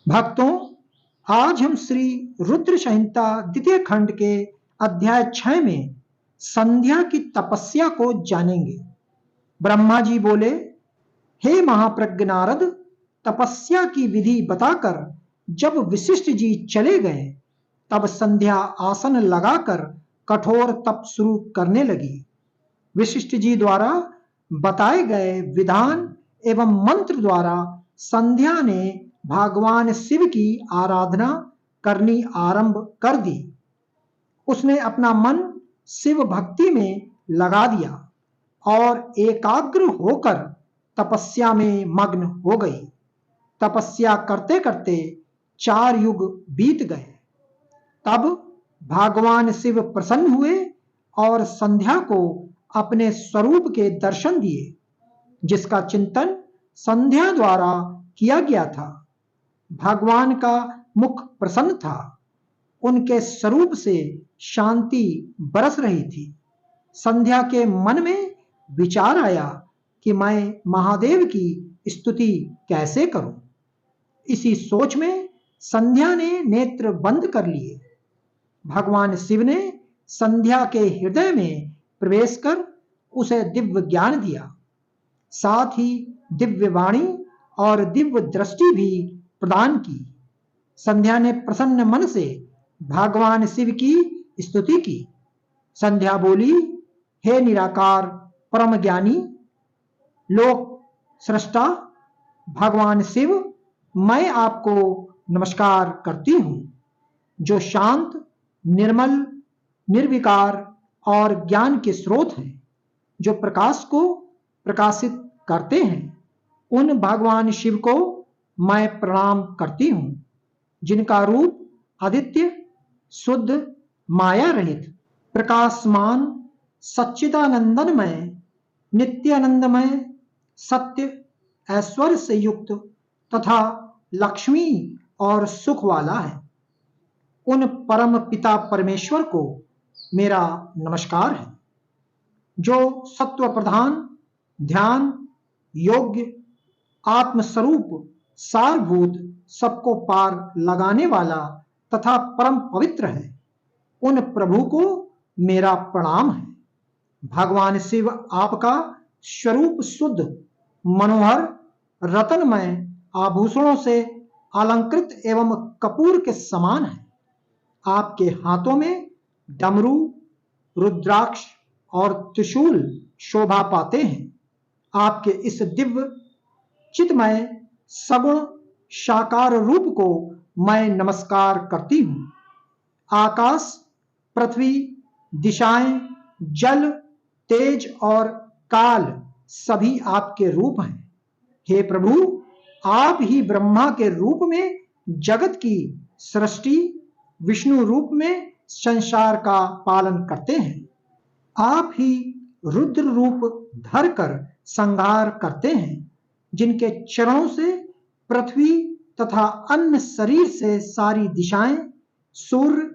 भक्तों, आज हम श्री रुद्र संहिता द्वितीय खंड के अध्याय 6 में संध्या की तपस्या को जानेंगे। ब्रह्मा जी बोले, हे महाप्रज्ञ नारद, तपस्या की विधि बताकर जब वशिष्ठ जी चले गए, तब संध्या आसन लगाकर कठोर तप शुरू करने लगी। वशिष्ठ जी द्वारा बताए गए विधान एवं मंत्र द्वारा संध्या ने भगवान शिव की आराधना करनी आरंभ कर दी। उसने अपना मन शिव भक्ति में लगा दिया और एकाग्र होकर तपस्या में मग्न हो गई। तपस्या करते करते 4 युग बीत गए। तब भगवान शिव प्रसन्न हुए और संध्या को अपने स्वरूप के दर्शन दिए, जिसका चिंतन संध्या द्वारा किया गया था। भगवान का मुख प्रसन्न था। उनके स्वरूप से शांति बरस रही थी। संध्या के मन में विचार आया कि मैं महादेव की स्तुति कैसे करूं। इसी सोच में संध्या ने नेत्र बंद कर लिए। भगवान शिव ने संध्या के हृदय में प्रवेश कर उसे दिव्य ज्ञान दिया, साथ ही दिव्य वाणी और दिव्य दृष्टि भी प्रदान की। संध्या ने प्रसन्न मन से भगवान शिव की स्तुति की। संध्या बोली, हे निराकार परम ज्ञानी लोक सृष्टा भगवान शिव, मैं आपको नमस्कार करती हूं, जो शांत, निर्मल, निर्विकार और ज्ञान के स्रोत हैं, जो प्रकाश को प्रकाशित करते हैं। उन भगवान शिव को मैं प्रणाम करती हूं, जिनका रूप आदित्य, शुद्ध, माया रहित, प्रकाशमान, सच्चिदानंदमय, नित्यानंदमय, सत्य, ऐश्वर्य से युक्त तथा लक्ष्मी और सुख वाला है। उन परम पिता परमेश्वर को मेरा नमस्कार है, जो सत्व प्रधान, ध्यान योग्य, आत्मस्वरूप, सारभूत, सबको पार लगाने वाला तथा परम पवित्र है। उन प्रभु को मेरा प्रणाम है। भगवान शिव आपका स्वरूप शुद्ध, मनोहर, रत्नमय, आभूषणों से अलंकृत एवं कपूर के समान है। आपके हाथों में डमरू, रुद्राक्ष और त्रिशूल शोभा पाते हैं। आपके इस दिव्य चितमय सगुण साकार रूप को मैं नमस्कार करती हूं। आकाश, पृथ्वी, दिशाएं, जल, तेज और काल सभी आपके रूप हैं। हे प्रभु, आप ही ब्रह्मा के रूप में जगत की सृष्टि, विष्णु रूप में संसार का पालन करते हैं। आप ही रुद्र रूप धरकर संहार करते हैं, जिनके चरणों से पृथ्वी तथा अन्य शरीर से सारी दिशाएं, सूर्य,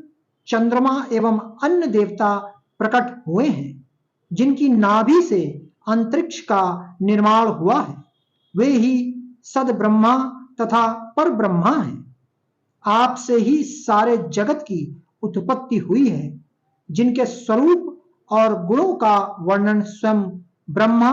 चंद्रमा एवं अन्य देवता प्रकट हुए हैं, जिनकी नाभि से अंतरिक्ष का निर्माण हुआ है। वे ही सद ब्रह्मा तथा पर ब्रह्मा हैं। आपसे ही सारे जगत की उत्पत्ति हुई है, जिनके स्वरूप और गुणों का वर्णन स्वयं ब्रह्मा,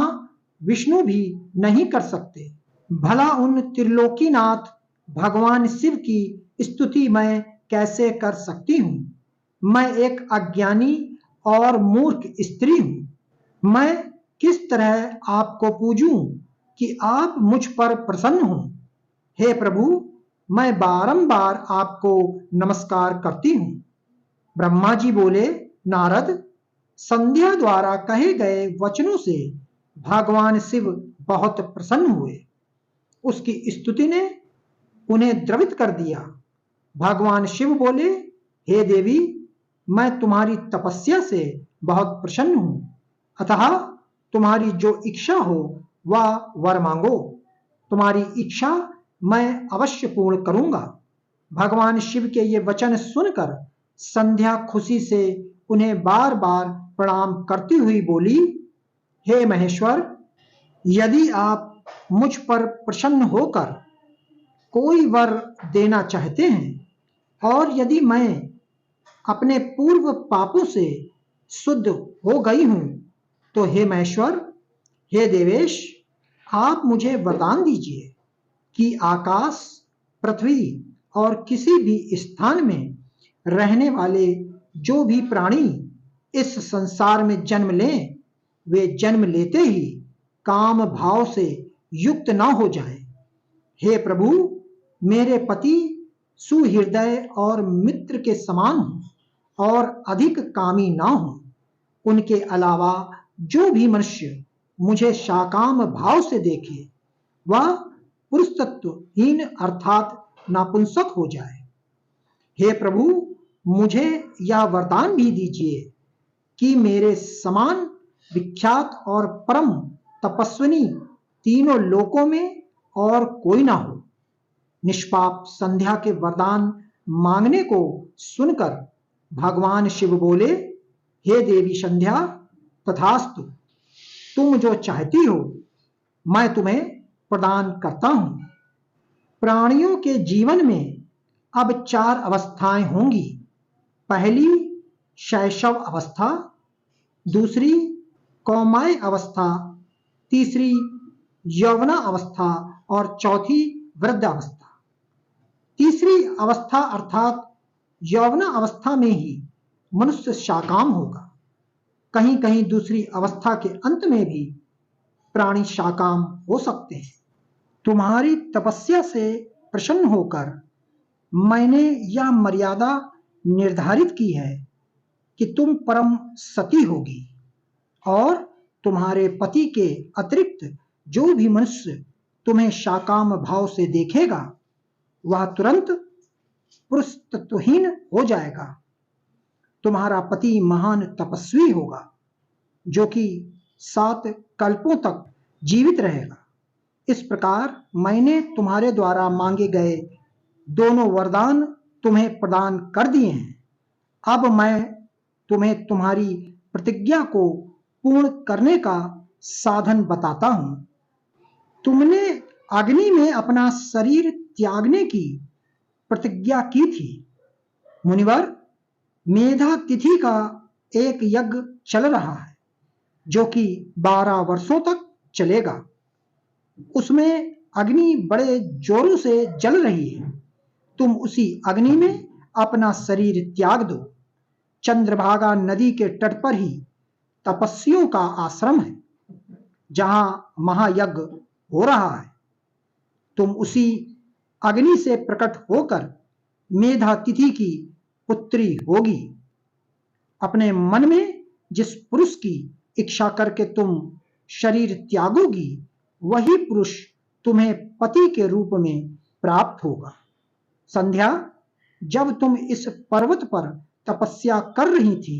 विष्णु भी नहीं कर सकते। भला उन त्रिलोकीनाथ भगवान शिव की स्तुति मैं कैसे कर सकती हूं। मैं एक अज्ञानी और मूर्ख स्त्री हूं। मैं किस तरह आपको पूजूं कि आप मुझ पर प्रसन्न हों। हे प्रभु, मैं बारंबार आपको नमस्कार करती हूं। ब्रह्मा जी बोले, नारद, संध्या द्वारा कहे गए वचनों से भगवान शिव बहुत प्रसन्न हुए। उसकी स्तुति ने उन्हें द्रवित कर दिया। भगवान शिव बोले, हे देवी, मैं तुम्हारी तपस्या से बहुत प्रसन्न हूं, अतः तुम्हारी जो इच्छा हो वह वर मांगो। तुम्हारी इच्छा मैं अवश्य पूर्ण करूंगा। भगवान शिव के ये वचन सुनकर संध्या खुशी से उन्हें बार बार प्रणाम करती हुई बोली, हे महेश्वर, यदि आप मुझ पर प्रसन्न होकर कोई वर देना चाहते हैं और यदि मैं अपने पूर्व पापों से शुद्ध हो गई हूं तो हे महेश्वर, हे देवेश, आप मुझे वरदान दीजिए कि आकाश, पृथ्वी और किसी भी स्थान में रहने वाले जो भी प्राणी इस संसार में जन्म लें, वे जन्म लेते ही काम भाव से युक्त न हो जाएं। हे प्रभु, मेरे पति सुहृदय और मित्र के समान हों और अधिक कामी ना हों। उनके अलावा जो भी मनुष्य मुझे शाकाम भाव से देखे वह पुरुषत्वहीन अर्थात नापुंसक हो जाए। हे प्रभु, मुझे यह वरदान भी दीजिए कि मेरे समान विख्यात और परम तपस्विनी तीनों लोकों में और कोई ना हो। निष्पाप संध्या के वरदान मांगने को सुनकर भगवान शिव बोले, हे देवी संध्या, तथास्तु, तुम जो चाहती हो मैं तुम्हें प्रदान करता हूं। प्राणियों के जीवन में अब 4 अवस्थाएं होंगी। पहली शैशव अवस्था, दूसरी कौमाय अवस्था, तीसरी यौवना अवस्था और चौथी वृद्धावस्था। तीसरी अवस्था अर्थात यौवना अवस्था में ही मनुष्य शाकाम होगा। कहीं कहीं दूसरी अवस्था के अंत में भी प्राणी शाकाम हो सकते हैं। तुम्हारी तपस्या से प्रसन्न होकर मैंने यह मर्यादा निर्धारित की है कि तुम परम सती होगी और तुम्हारे पति के अतिरिक्त जो भी मनुष्य तुम्हें शाकाम भाव से देखेगा वह तुरंत पुरुष तत्वहीन हो जाएगा। तुम्हारा पति महान तपस्वी होगा जो कि 7 कल्पों तक जीवित रहेगा। इस प्रकार मैंने तुम्हारे द्वारा मांगे गए दोनों वरदान तुम्हें प्रदान कर दिए हैं। अब मैं तुम्हें तुम्हारी प्रतिज्ञा को पूर्ण करने का साधन बताता हूं। तुमने अग्नि में अपना शरीर त्यागने की प्रतिज्ञा की थी। मुनिवर, मेधा तिथि का एक यज्ञ चल रहा है जो कि 12 वर्षों तक चलेगा। उसमें अग्नि बड़े जोरों से जल रही है। तुम उसी अग्नि में अपना शरीर त्याग दो। चंद्रभागा नदी के तट पर ही तपस्वियों का आश्रम है जहां महायज्ञ हो रहा है। तुम उसी अग्नि से प्रकट होकर मेधा तिथि की पुत्री होगी। अपने मन में जिस पुरुष की इच्छा करके तुम शरीर त्यागोगी वही पुरुष तुम्हें पति के रूप में प्राप्त होगा। संध्या, जब तुम इस पर्वत पर तपस्या कर रही थी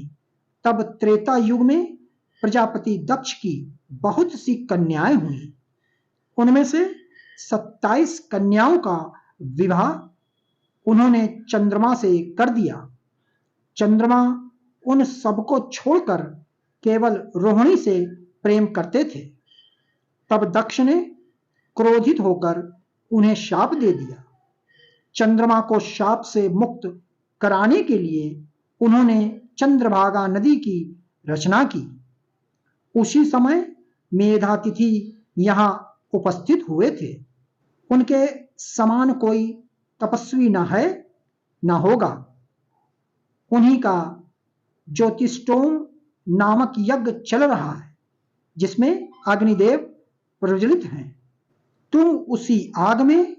तब त्रेता युग में प्रजापति दक्ष की बहुत सी कन्याएं हुई। उनमें से 27 कन्याओं का विवाह उन्होंने चंद्रमा से कर दिया। चंद्रमा उन सबको छोड़कर केवल रोहिणी से प्रेम करते थे। तब दक्ष ने क्रोधित होकर उन्हें शाप दे दिया। चंद्रमा को शाप से मुक्त कराने के लिए उन्होंने चंद्रभागा नदी की रचना की। उसी समय मेधातिथि यहां उपस्थित हुए थे। उनके समान कोई तपस्वी न है न होगा। उन्हीं का ज्योतिष्टोम नामक यज्ञ चल रहा है जिसमें अग्निदेव प्रज्वलित हैं। तुम उसी आग में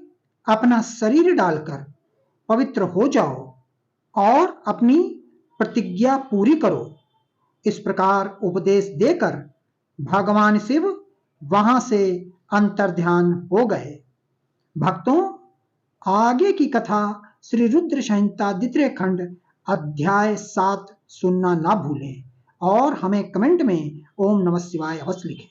अपना शरीर डालकर पवित्र हो जाओ और अपनी प्रतिज्ञा पूरी करो। इस प्रकार उपदेश देकर भगवान शिव वहां से अंतर्ध्यान हो गए। भक्तों, आगे की कथा श्री रुद्र संहिता द्वितीय खंड अध्याय 7 सुनना ना भूलें और हमें कमेंट में ओम नमः शिवाय अवश्य लिखें।